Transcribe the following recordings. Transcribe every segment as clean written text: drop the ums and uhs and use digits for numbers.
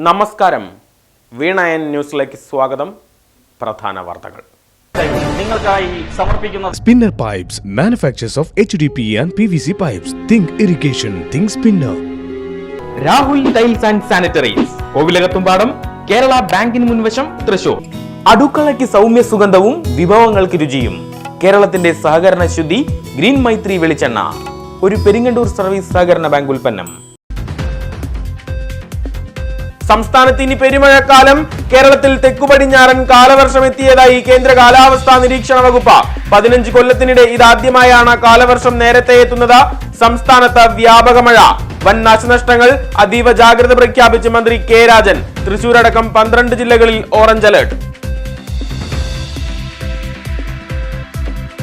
നമസ്കാരം, വീണയൻ ന്യൂസിലേക്ക് സ്വാഗതം. പ്രധാന വാർത്തകൾ നിങ്ങൾക്കായി സമർപ്പിക്കുന്ന Spinner Pipes, manufacturers of HDPE and PVC pipes. Think irrigation, think Spinner. Rahul tiles and sanitaries, Kovilakathumpadam, Kerala ബാങ്കിന് മുൻവശം, തൃശൂർ. അടുക്കളയ്ക്ക് സൗമ്യ സുഗന്ധവും വിഭവങ്ങൾക്ക് രുചിയും. കേരളത്തിന്റെ സഹകരണ ശുദ്ധി ഗ്രീൻ മൈത്രി വെളിച്ചെണ്ണ, ഒരു പെരിങ്ങണ്ടൂർ സർവീസ് സഹകരണ ബാങ്ക് ഉൽപ്പന്നം. സംസ്ഥാനത്ത് ഇനി പെരുമഴക്കാലം. കേരളത്തിൽ തെക്കുപടിഞ്ഞാറൻ കാലവർഷം എത്തിയതായി കേന്ദ്ര കാലാവസ്ഥാ നിരീക്ഷണ വകുപ്പ്. 15 കൊല്ലത്തിനിടെ ഇതാദ്യമായാണ് കാലവർഷം നേരത്തെ എത്തുന്നത്. സംസ്ഥാനത്ത് വ്യാപക മഴ, വൻ നാശനഷ്ടങ്ങൾ, അതീവ ജാഗ്രത പ്രഖ്യാപിച്ച് മന്ത്രി കെ രാജൻ. തൃശൂർ അടക്കം 12 ജില്ലകളിൽ ഓറഞ്ച് അലർട്ട്.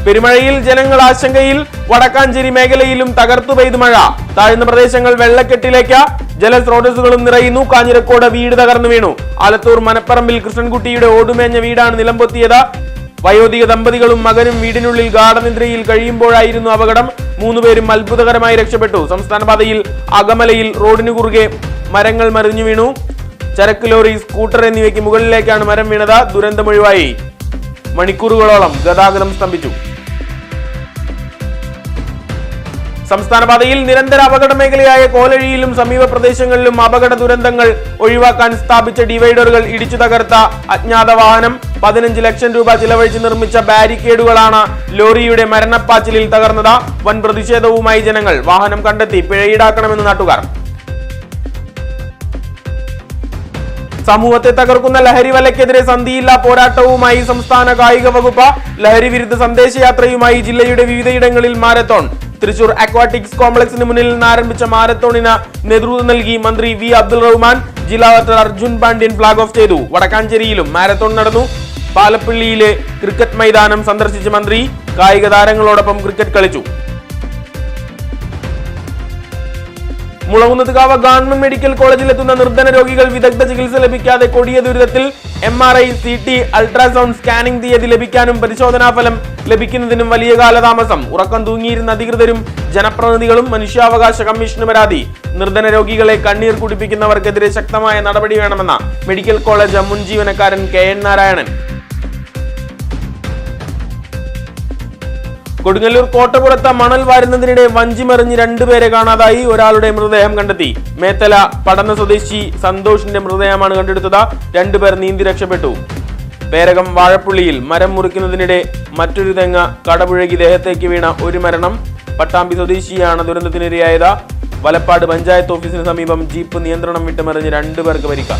പെരുമഴയിൽ ജനങ്ങൾ ആശങ്കയിൽ. വടക്കാഞ്ചേരി മേഖലയിലും തകർത്തു പെയ്തു മഴ. താഴ്ന്ന പ്രദേശങ്ങൾ വെള്ളക്കെട്ടിലേക്ക്. ജലസ്രോതസ്സുകളും നിറയുന്നു. കാഞ്ഞിരക്കോട് വീട് തകർന്നു വീണു. ആലത്തൂർ മനപ്പറമ്പിൽ കൃഷ്ണൻകുട്ടിയുടെ ഓടുമേഞ്ഞ വീടാണ് നിലംപൊത്തിയത്. വയോധിക ദമ്പതികളും മകനും വീടിനുള്ളിൽ ഗാഠനിദ്രയിൽ കഴിയുമ്പോഴായിരുന്നു അപകടം. 3 പേരും അത്ഭുതകരമായി രക്ഷപ്പെട്ടു. സംസ്ഥാന പാതയിൽ അകമലയിൽ റോഡിനു കുറുകെ മരങ്ങൾ മറിഞ്ഞു വീണു. ചരക്ക് ലോറി, സ്കൂട്ടർ എന്നിവയ്ക്ക് മുകളിലേക്കാണ് മരം വീണത്. ദുരന്തമൊഴിവായി. മണിക്കൂറുകളോളം ഗതാഗതം സ്തംഭിച്ചു. സംസ്ഥാന പാതയിൽ നിരന്തര അപകട മേഖലയായ കോലഴിയിലും സമീപ പ്രദേശങ്ങളിലും അപകട ദുരന്തങ്ങൾ ഒഴിവാക്കാൻ സ്ഥാപിച്ച ഡിവൈഡറുകൾ ഇടിച്ചു തകർത്ത അജ്ഞാത വാഹനം. 15 ലക്ഷം രൂപ ചിലവഴിച്ച് നിർമ്മിച്ച ബാരിക്കേഡുകളാണ് ലോറിയുടെ മരണപ്പാച്ചിലിൽ തകർന്നത്. വൻ പ്രതിഷേധവുമായി ജനങ്ങൾ. വാഹനം കണ്ടെത്തി പിഴ ഈടാക്കണമെന്ന് നാട്ടുകാർ. സമൂഹത്തെ തകർക്കുന്ന ലഹരി വലയ്ക്കെതിരെ സന്ധിയില്ലാ പോരാട്ടവുമായി സംസ്ഥാന കായിക വകുപ്പ്. ലഹരി വിരുദ്ധ സന്ദേശയാത്രയുമായി ജില്ലയുടെ വിവിധയിടങ്ങളിൽ മാരത്തോൺ. തൃശൂർ അക്വാറ്റിക്സ് കോംപ്ലക്സിന് മുന്നിൽ നിന്ന് ആരംഭിച്ച മാരത്തോണിന് നേതൃത്വം നൽകി മന്ത്രി വി അബ്ദുൾ റഹ്മാൻ. ജില്ലാ collector Arjun Pandian flag off ചെയ്തു. വടക്കാഞ്ചേരിയിലും മാരത്തോൺ നടന്നു. പാലപ്പള്ളിയിലെ ക്രിക്കറ്റ് മൈതാനം സന്ദർശിച്ച മന്ത്രി കായിക താരങ്ങളോടൊപ്പം ക്രിക്കറ്റ് കളിച്ചു. മുളകുന്നത്തുകാവ് ഗവൺമെന്റ് മെഡിക്കൽ കോളേജിലെത്തുന്ന നിർധന രോഗികൾ വിദഗ്ധ ചികിത്സ ലഭിക്കാതെ കൊടിയ ദുരിതത്തിൽ. MRI, CT, അൾട്രാസൗണ്ട് സ്കാനിംഗ് തീയതി ലഭിക്കാനും പരിശോധനാ ഫലം ലഭിക്കുന്നതിനും വലിയ കാലതാമസം. ഉറക്കം തൂങ്ങിയിരുന്ന അധികൃതരും ജനപ്രതിനിധികളും. മനുഷ്യാവകാശ കമ്മീഷന് പരാതി. നിർധന രോഗികളെ കണ്ണീർ കുടിപ്പിക്കുന്നവർക്കെതിരെ ശക്തമായ നടപടി വേണമെന്ന മെഡിക്കൽ കോളേജ് മുൻ ജീവനക്കാരൻ KN നാരായണൻ. കൊടുങ്ങല്ലൂർ കോട്ടപ്പുറത്ത് മണൽ വാരുന്നതിനിടെ വഞ്ചിമറിഞ്ഞ് 2 പേരെ കാണാതായി. ഒരാളുടെ മൃതദേഹം കണ്ടെത്തി. മേത്തല പടന്ന സ്വദേശി സന്തോഷിന്റെ മൃതദേഹമാണ് കണ്ടെടുത്തത്. 2 പേർ നീന്തി രക്ഷപ്പെട്ടു. പേരകം വാഴപ്പുള്ളിയിൽ മരം മുറിക്കുന്നതിനിടെ മറ്റൊരു തെങ്ങ് കടപുഴകി ദേഹത്തേക്ക് വീണ ഒരു മരണം. പട്ടാമ്പി സ്വദേശിയാണ് ദുരന്തത്തിനിരയായത്. വലപ്പാട് പഞ്ചായത്ത് ഓഫീസിന് സമീപം ജീപ്പ് നിയന്ത്രണം വിട്ടുമറിഞ്ഞ് 2 പേർക്ക് പരിക്ക്.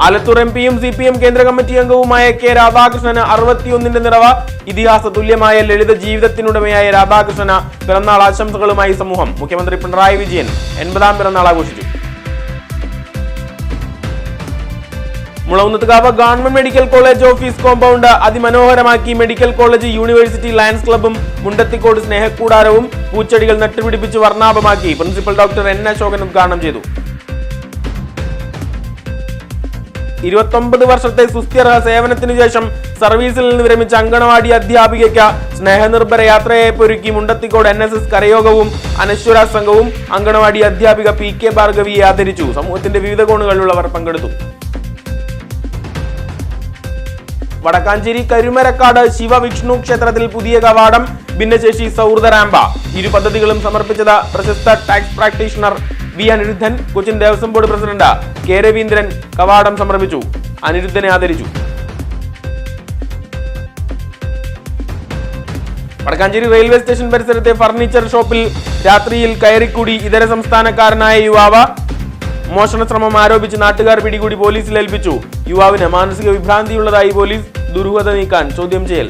ആലത്തൂർ MP-യും CPM കേന്ദ്ര കമ്മിറ്റി അംഗവുമായ K രാധാകൃഷ്ണന് 61ന്റെ നിറവ്. ഇതിഹാസ തുല്യമായ ലളിത ജീവിതത്തിനുടമയായ രാധാകൃഷ്ണന് പിറന്നാൾ ആശംസകളുമായി സമൂഹം. മുഖ്യമന്ത്രി പിണറായി വിജയൻ 80ാം പിറന്നാൾ ആഘോഷിച്ചു. Mulakunnathukavu government medical college office compound അതിമനോഹരമാക്കി. മെഡിക്കൽ കോളേജ്, യൂണിവേഴ്സിറ്റി ലയൺസ് ക്ലബ്ബും മുണ്ടത്തിക്കോട് സ്നേഹക്കൂടാരവും പൂച്ചെടികൾ നട്ടുപിടിപ്പിച്ച് വർണ്ണാഭമാക്കി. പ്രിൻസിപ്പൽ ഡോക്ടർ N അശോകൻ ഉദ്ഘാടനം ചെയ്തു. 29 വർഷത്തെ സുസ്ഥിര സേവനത്തിനു ശേഷം സർവീസിൽ നിന്ന് വിരമിച്ച അങ്കണവാടി അധ്യാപികയ്ക്ക് സ്നേഹനിർഭര യാത്രയെപ്പൊരുക്കി മുണ്ടത്തിക്കോട് NSS കരയോഗവും അനശ്വര സംഘവും. അങ്കണവാടി അധ്യാപിക PK ഭാർഗവിയെ ആദരിച്ചു. സമൂഹത്തിന്റെ വിവിധ കോണുകളിലുള്ളവർ പങ്കെടുത്തു. വടക്കാഞ്ചേരി കരുമരക്കാട് ശിവവിഷ്ണു ക്ഷേത്രത്തിൽ പുതിയ കവാടം. ഭിന്നശേഷി സൗഹൃദ റാമ്പ. 2 പദ്ധതികളും സമർപ്പിച്ചത് പ്രശസ്ത tax practitioner V Anirudhan. Cochin Devaswom board president K Raveendran കവാടം സമർപ്പിച്ചു. അനിരുദ്ധനെ ആദരിച്ചു. വടക്കാഞ്ചേരി റെയിൽവേ സ്റ്റേഷൻ പരിസരത്തെ ഫർണിച്ചർ ഷോപ്പിൽ രാത്രിയിൽ കയറിക്കൂടി ഇതര സംസ്ഥാനക്കാരനായ യുവാവ്. മോഷണ ശ്രമം ആരോപിച്ച് നാട്ടുകാർ പിടികൂടി പോലീസിൽ ഏൽപ്പിച്ചു. യുവാവിന് മാനസിക വിഭ്രാന്തിയുള്ളതായി പോലീസ്. ദുരൂഹത നീക്കാൻ ചോദ്യം ചെയ്യൽ.